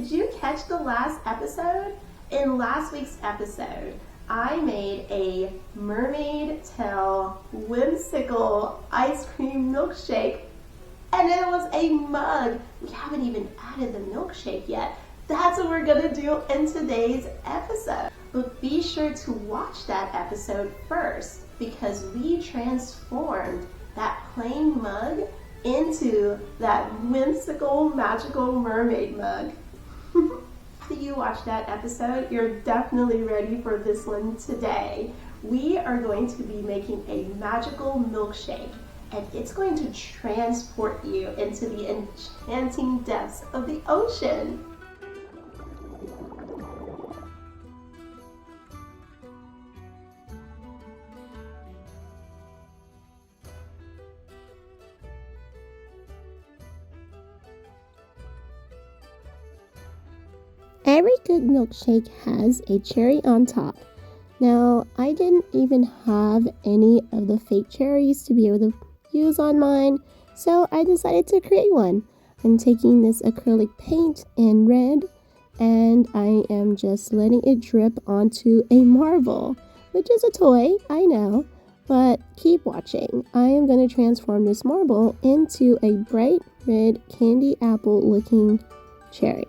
Did you catch the last episode? In last week's episode, I made a mermaid tail whimsical ice cream milkshake, and it was a mug. We haven't even added the milkshake yet. That's what we're gonna do in today's episode. But be sure to watch that episode first, because we transformed that plain mug into that whimsical, magical mermaid mug. After you watch that episode, you're definitely ready for this one today. We are going to be making a magical milkshake, and it's going to transport you into the enchanting depths of the ocean. Every good milkshake has a cherry on top. Now, I didn't even have any of the fake cherries to be able to use on mine, so I decided to create one. I'm taking this acrylic paint in red, and I am just letting it drip onto a marble, which is a toy, I know, but keep watching. I am going to transform this marble into a bright red candy apple looking cherry.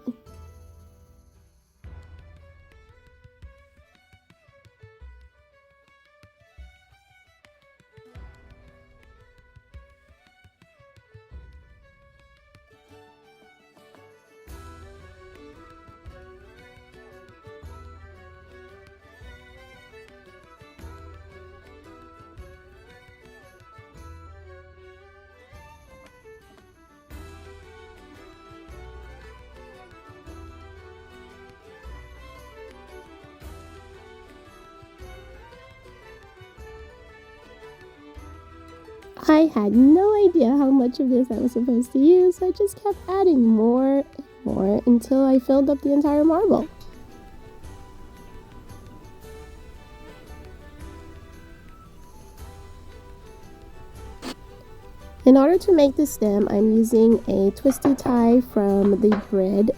I had no idea how much of this I was supposed to use, so I just kept adding more and more until I filled up the entire marble. In order to make the stem, I'm using a twisty tie from the bread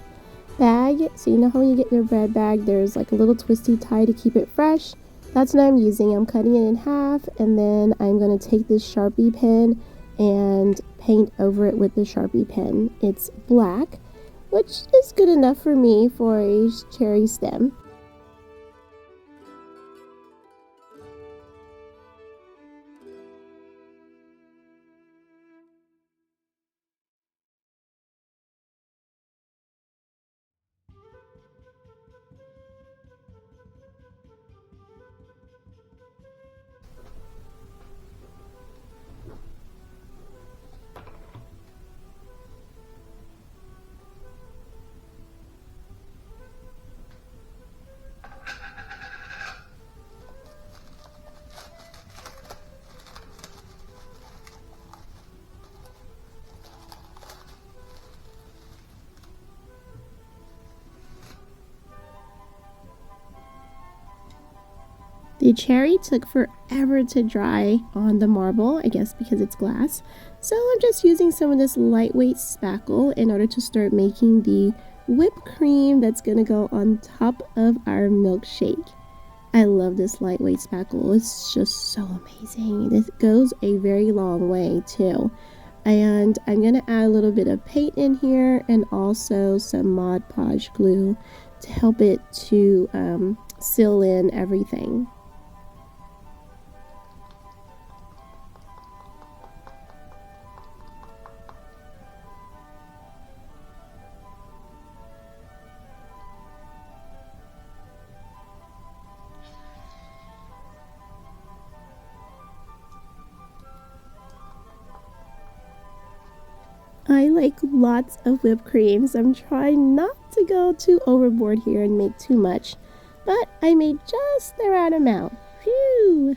bag. So you know how when you get your bread bag, there's like a little twisty tie to keep it fresh? That's what I'm using. I'm cutting it in half, and then I'm going to take this Sharpie pen and paint over it with the Sharpie pen. It's black, which is good enough for me for a cherry stem. The cherry took forever to dry on the marble, I guess because it's glass. So I'm just using some of this lightweight spackle in order to start making the whipped cream that's going to go on top of our milkshake. I love this lightweight spackle. It's just so amazing. This goes a very long way too. And I'm going to add a little bit of paint in here and also some Mod Podge glue to help it to seal in everything. I like lots of whipped cream, so I'm trying not to go too overboard here and make too much, but I made just the right amount. Phew!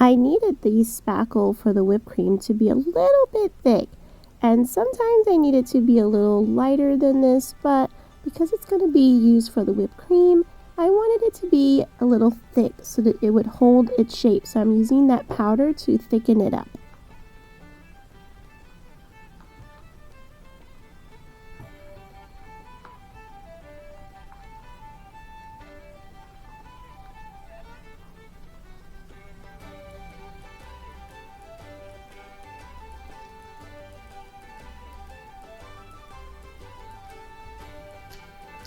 I needed the spackle for the whipped cream to be a little bit thick, and sometimes I need it to be a little lighter than this, but because it's going to be used for the whipped cream, I wanted it to be a little thick so that it would hold its shape. So I'm using that powder to thicken it up.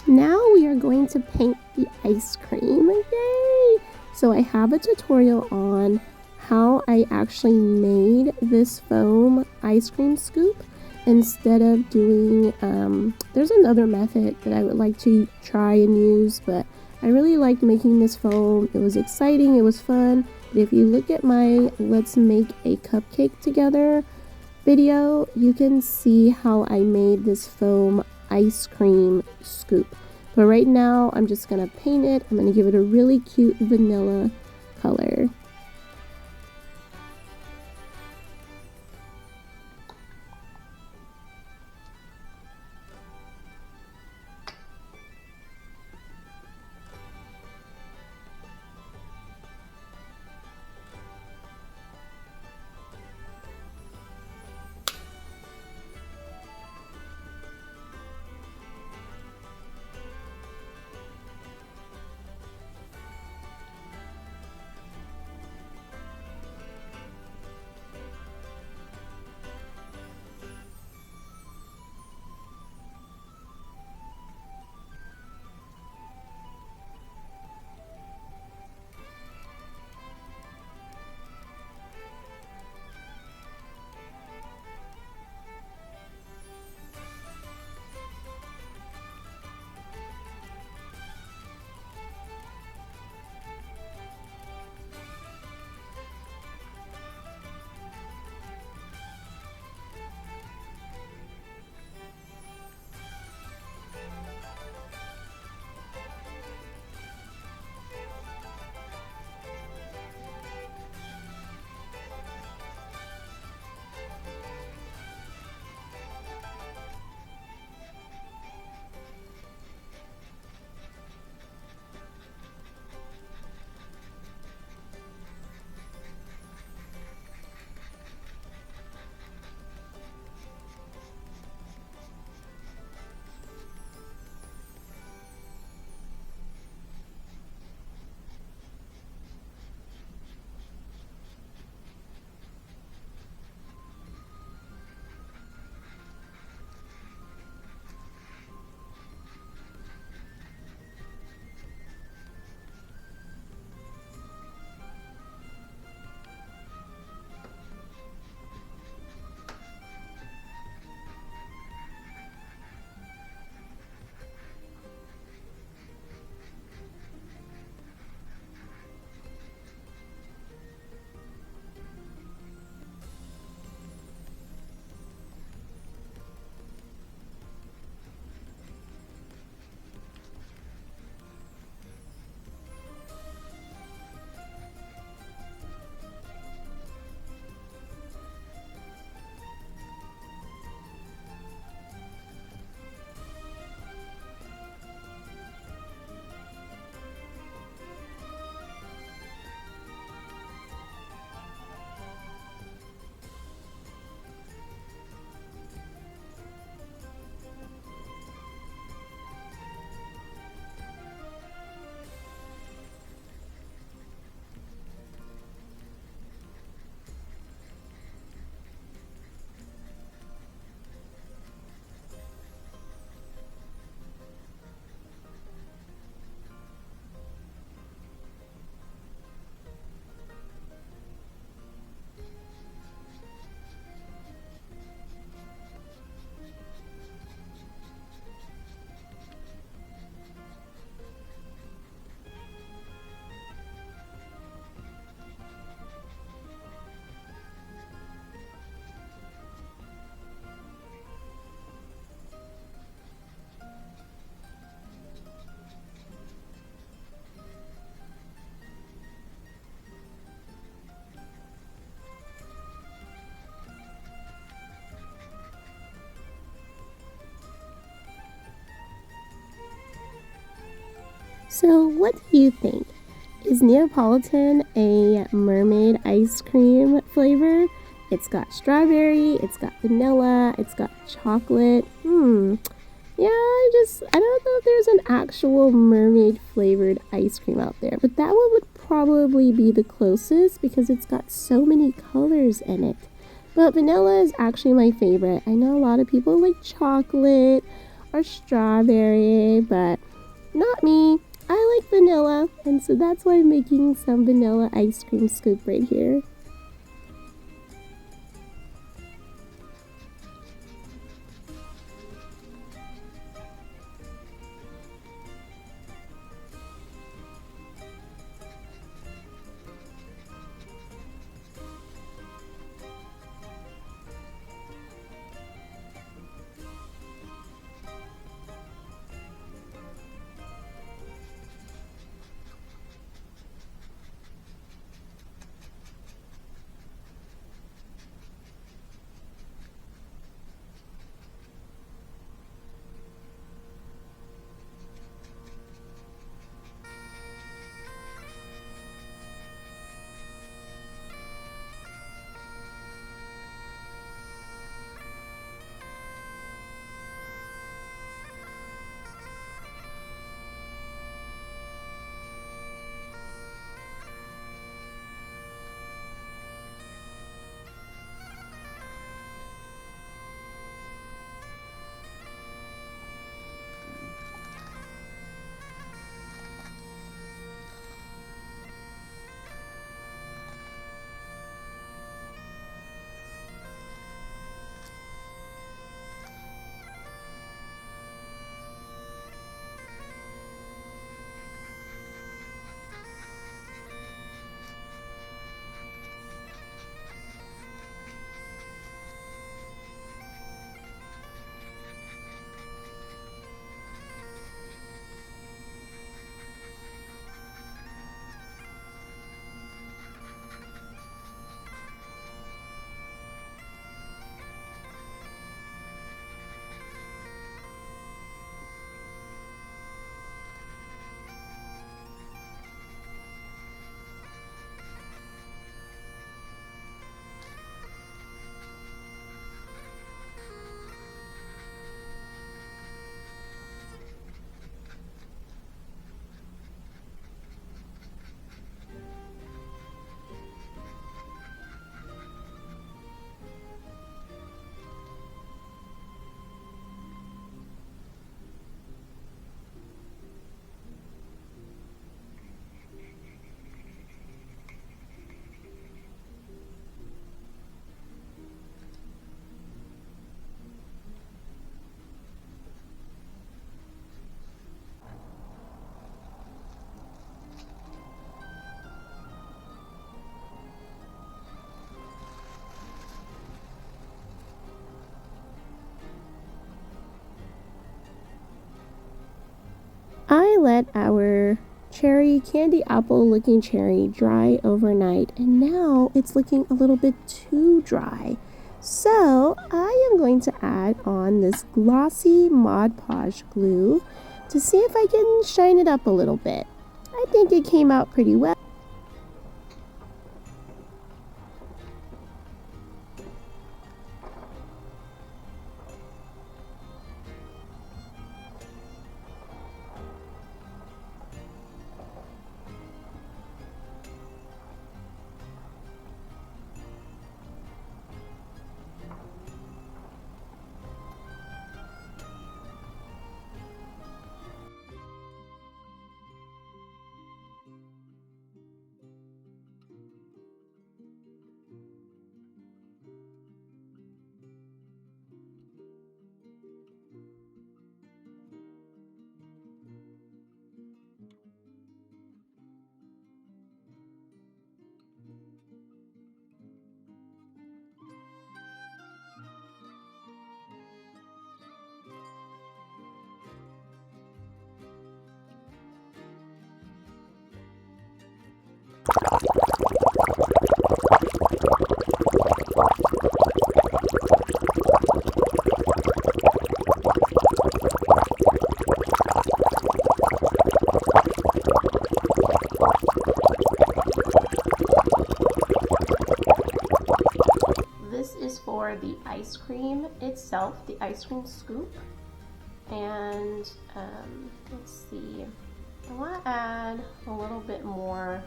Now we are going to paint the ice cream. Yay! So I have a tutorial on how I actually made this foam ice cream scoop instead of doing, there's another method that I would like to try and use, but I really liked making this foam. It was exciting, it was fun. But if you look at my Let's Make a Cupcake Together video, you can see how I made this foam ice cream scoop. But right now I'm just gonna paint it. I'm gonna give it a really cute vanilla color. So what do you think? Is Neapolitan a mermaid ice cream flavor? It's got strawberry, it's got vanilla, it's got chocolate. Yeah, I don't know if there's an actual mermaid flavored ice cream out there, but that one would probably be the closest because it's got so many colors in it. But vanilla is actually my favorite. I know a lot of people like chocolate or strawberry, but not me. I like vanilla, and so that's why I'm making some vanilla ice cream scoop right here. I let our candy apple looking cherry dry overnight, and now it's looking a little bit too dry. So I am going to add on this glossy Mod Podge glue to see if I can shine it up a little bit. I think it came out pretty well. the ice cream itself, the ice cream scoop. And let's see, I want to add a little bit more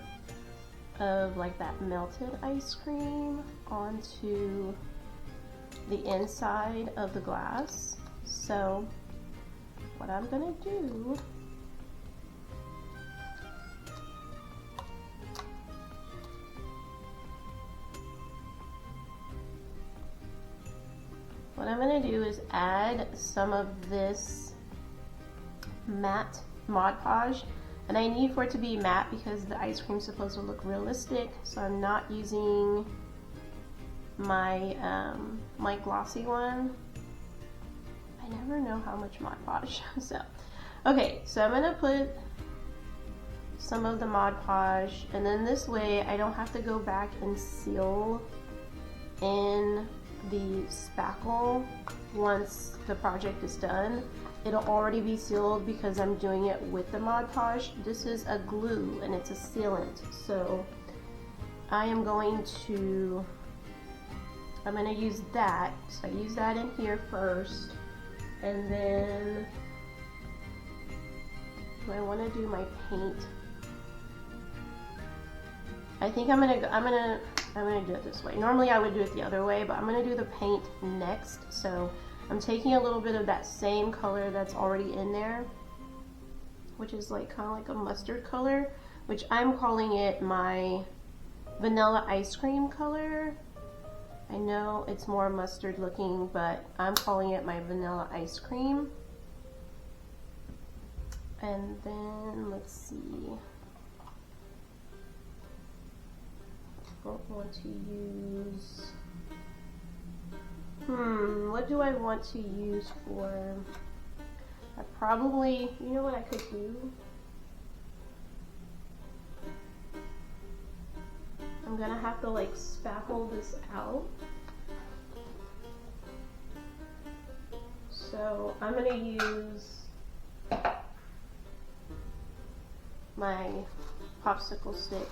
of like that melted ice cream onto the inside of the glass. So what I'm gonna do is add some of this matte Mod Podge, and I need for it to be matte because the ice cream is supposed to look realistic, so I'm not using my my glossy one. I never know how much Mod Podge. So okay, so I'm gonna put some of the Mod Podge, and then this way I don't have to go back and seal in the spackle. Once the project is done, it'll already be sealed because I'm doing it with the Mod Podge. This is a glue and it's a sealant, so I'm going to use that. So I use that in here first, and then I want to do my paint. I think I'm gonna do it this way. Normally I would do it the other way, but I'm gonna do the paint next. So I'm taking a little bit of that same color that's already in there, which is like kind of like a mustard color, which I'm calling it my vanilla ice cream color. I know it's more mustard looking, but I'm calling it my vanilla ice cream. And then let's see, I don't want to use, what do I want to use for, I probably, you know what I could do? I'm gonna have to like spackle this out. So I'm gonna use my popsicle stick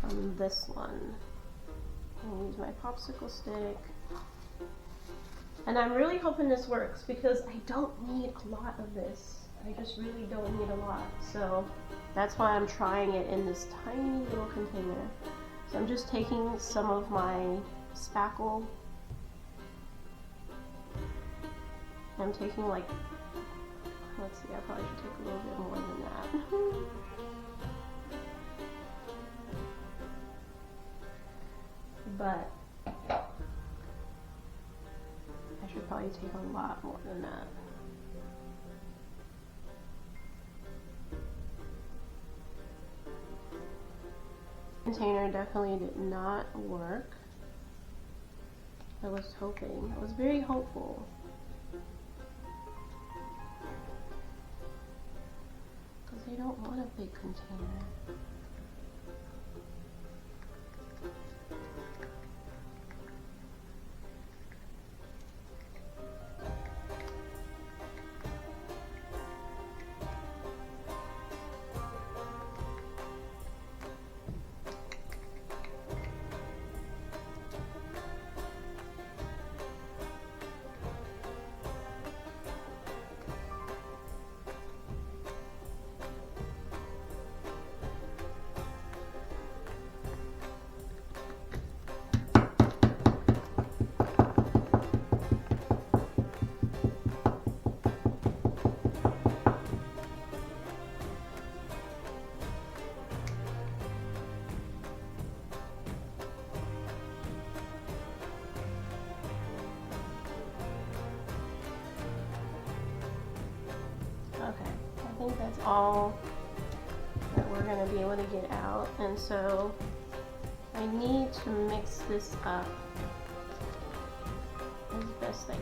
on this one. I'll use my popsicle stick. And I'm really hoping this works because I don't need a lot of this. I just really don't need a lot. So that's why I'm trying it in this tiny little container. So I'm just taking some of my spackle. I'm taking like, let's see, I probably should take a little bit more than that. But I should probably take a lot more than that. Container definitely did not work. I was hoping. I was very hopeful. Because they don't want a big container. Okay, I think that's all that we're going to be able to get out, and so I need to mix this up as best I can.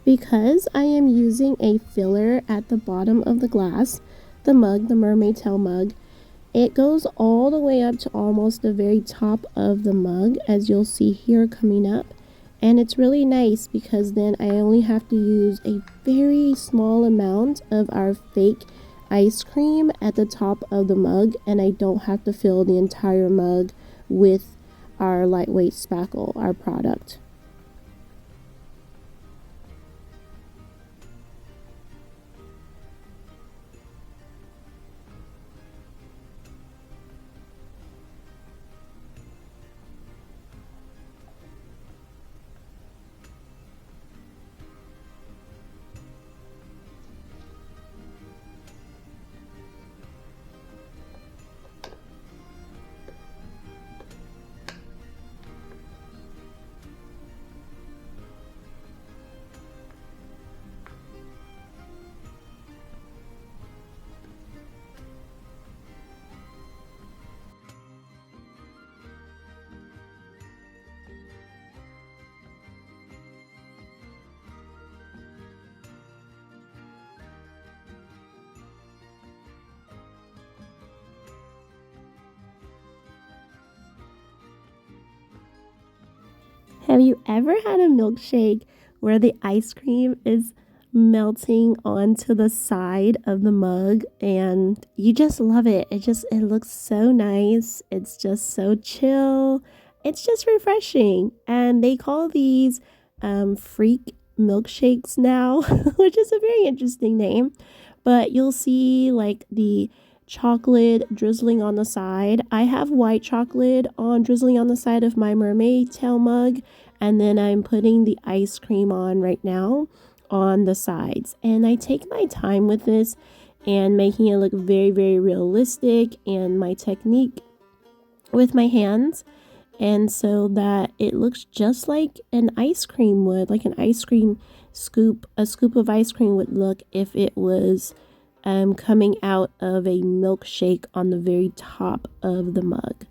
Because I am using a filler at the bottom of the glass, the mug, the mermaid tail mug, it goes all the way up to almost the very top of the mug, as you'll see here coming up. And it's really nice because then I only have to use a very small amount of our fake ice cream at the top of the mug, and I don't have to fill the entire mug with our lightweight spackle, our product. Have you ever had a milkshake where the ice cream is melting onto the side of the mug and you just love it? It looks so nice. It's just so chill. It's just refreshing. And they call these freak milkshakes now, which is a very interesting name. But you'll see like the chocolate drizzling on the side. I have white chocolate on drizzling on the side of my mermaid tail mug, and then I'm putting the ice cream on right now on the sides. And I take my time with this and making it look very, very realistic, and my technique with my hands, and so that it looks just like an ice cream would, like an ice cream scoop, a scoop of ice cream would look if it was coming out of a milkshake on the very top of the mug.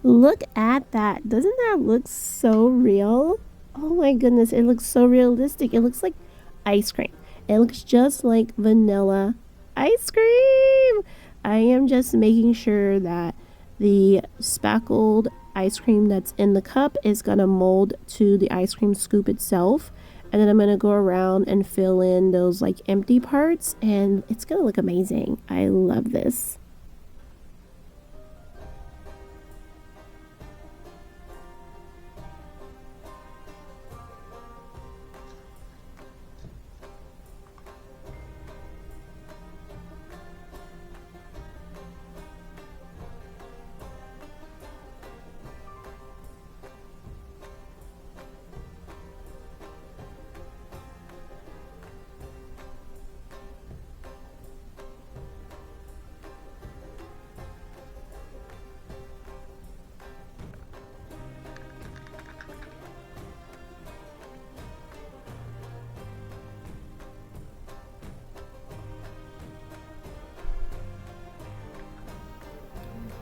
Look at that. Doesn't that look so real? Oh my goodness, it looks so realistic. It looks like ice cream. It looks just like vanilla ice cream. I am just making sure that the spackled ice cream that's in the cup is going to mold to the ice cream scoop itself. And then I'm going to go around and fill in those like empty parts, and it's going to look amazing. I love this.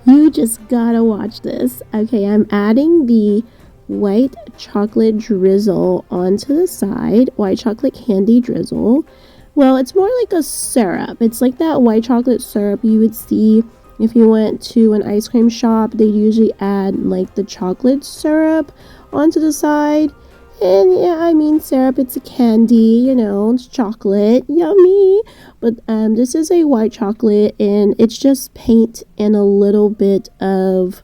You just gotta watch this. Okay, I'm adding the white chocolate drizzle onto the side, white chocolate candy drizzle. Well, it's more like a syrup. It's like that white chocolate syrup you would see if you went to an ice cream shop. They usually add like the chocolate syrup onto the side. And yeah, I mean syrup, it's a candy, you know, it's chocolate, yummy. But this is a white chocolate, and it's just paint and a little bit of,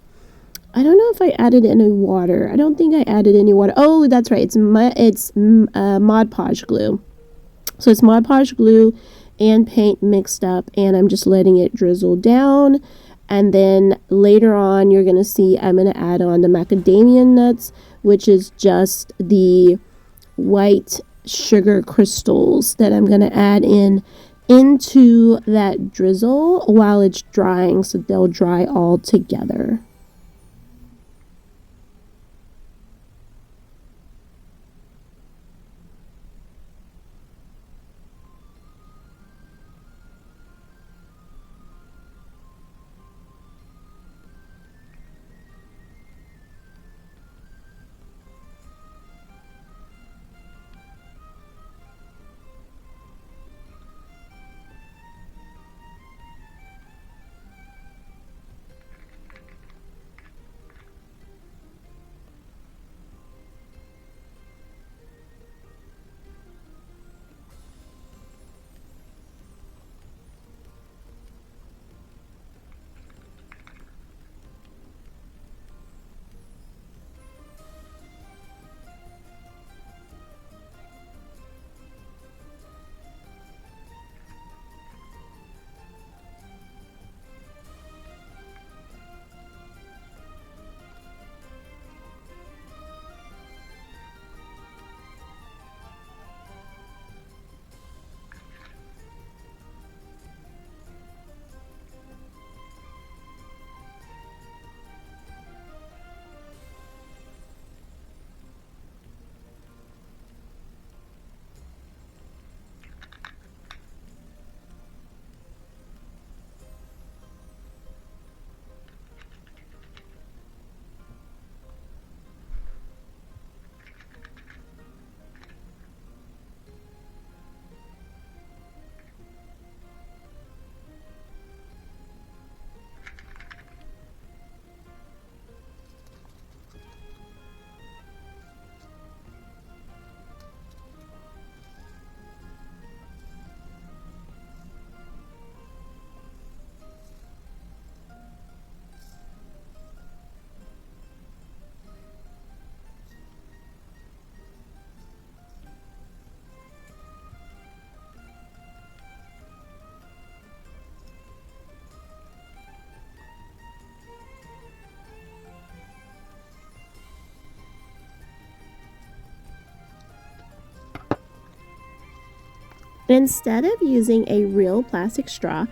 I don't know if I added any water. I don't think I added any water. Oh, that's right. It's Mod Podge glue. So it's Mod Podge glue and paint mixed up, and I'm just letting it drizzle down. And then later on, you're going to see I'm going to add on the macadamia nuts, which is just the white sugar crystals that I'm going to add into that drizzle while it's drying, so they'll dry all together. Instead of using a real plastic straw,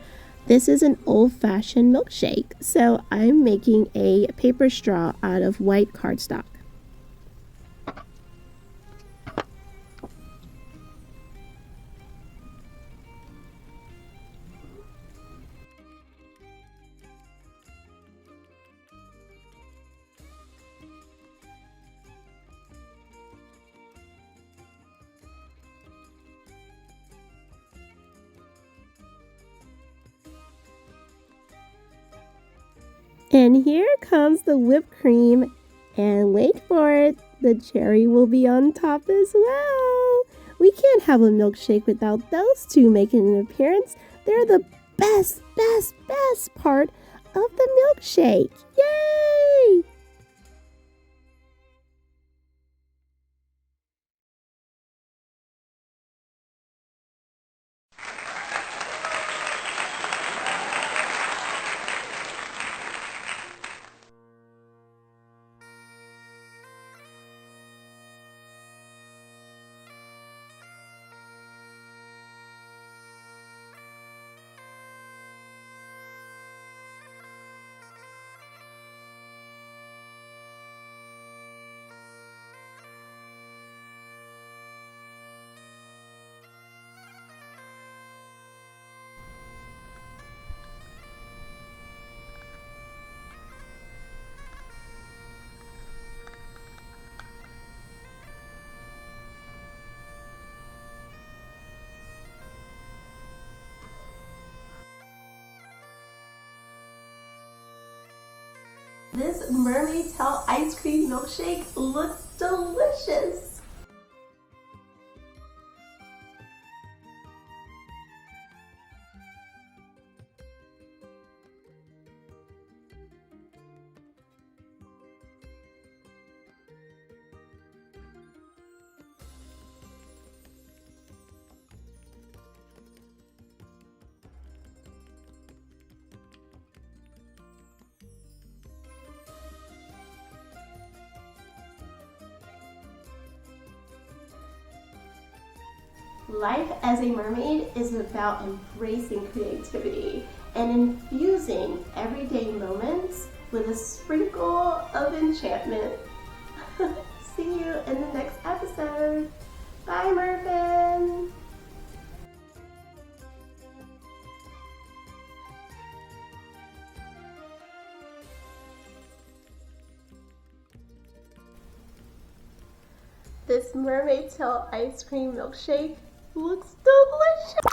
this is an old-fashioned milkshake, so I'm making a paper straw out of white cardstock. And here comes the whipped cream, and wait for it, the cherry will be on top as well. We can't have a milkshake without those two making an appearance. They're the best part of the milkshake. Yay! This mermaid tail ice cream milkshake looks delicious. Life as a mermaid is about embracing creativity and infusing everyday moments with a sprinkle of enchantment. See you in the next episode. Bye, Merfin! This mermaid tail ice cream milkshake looks delicious!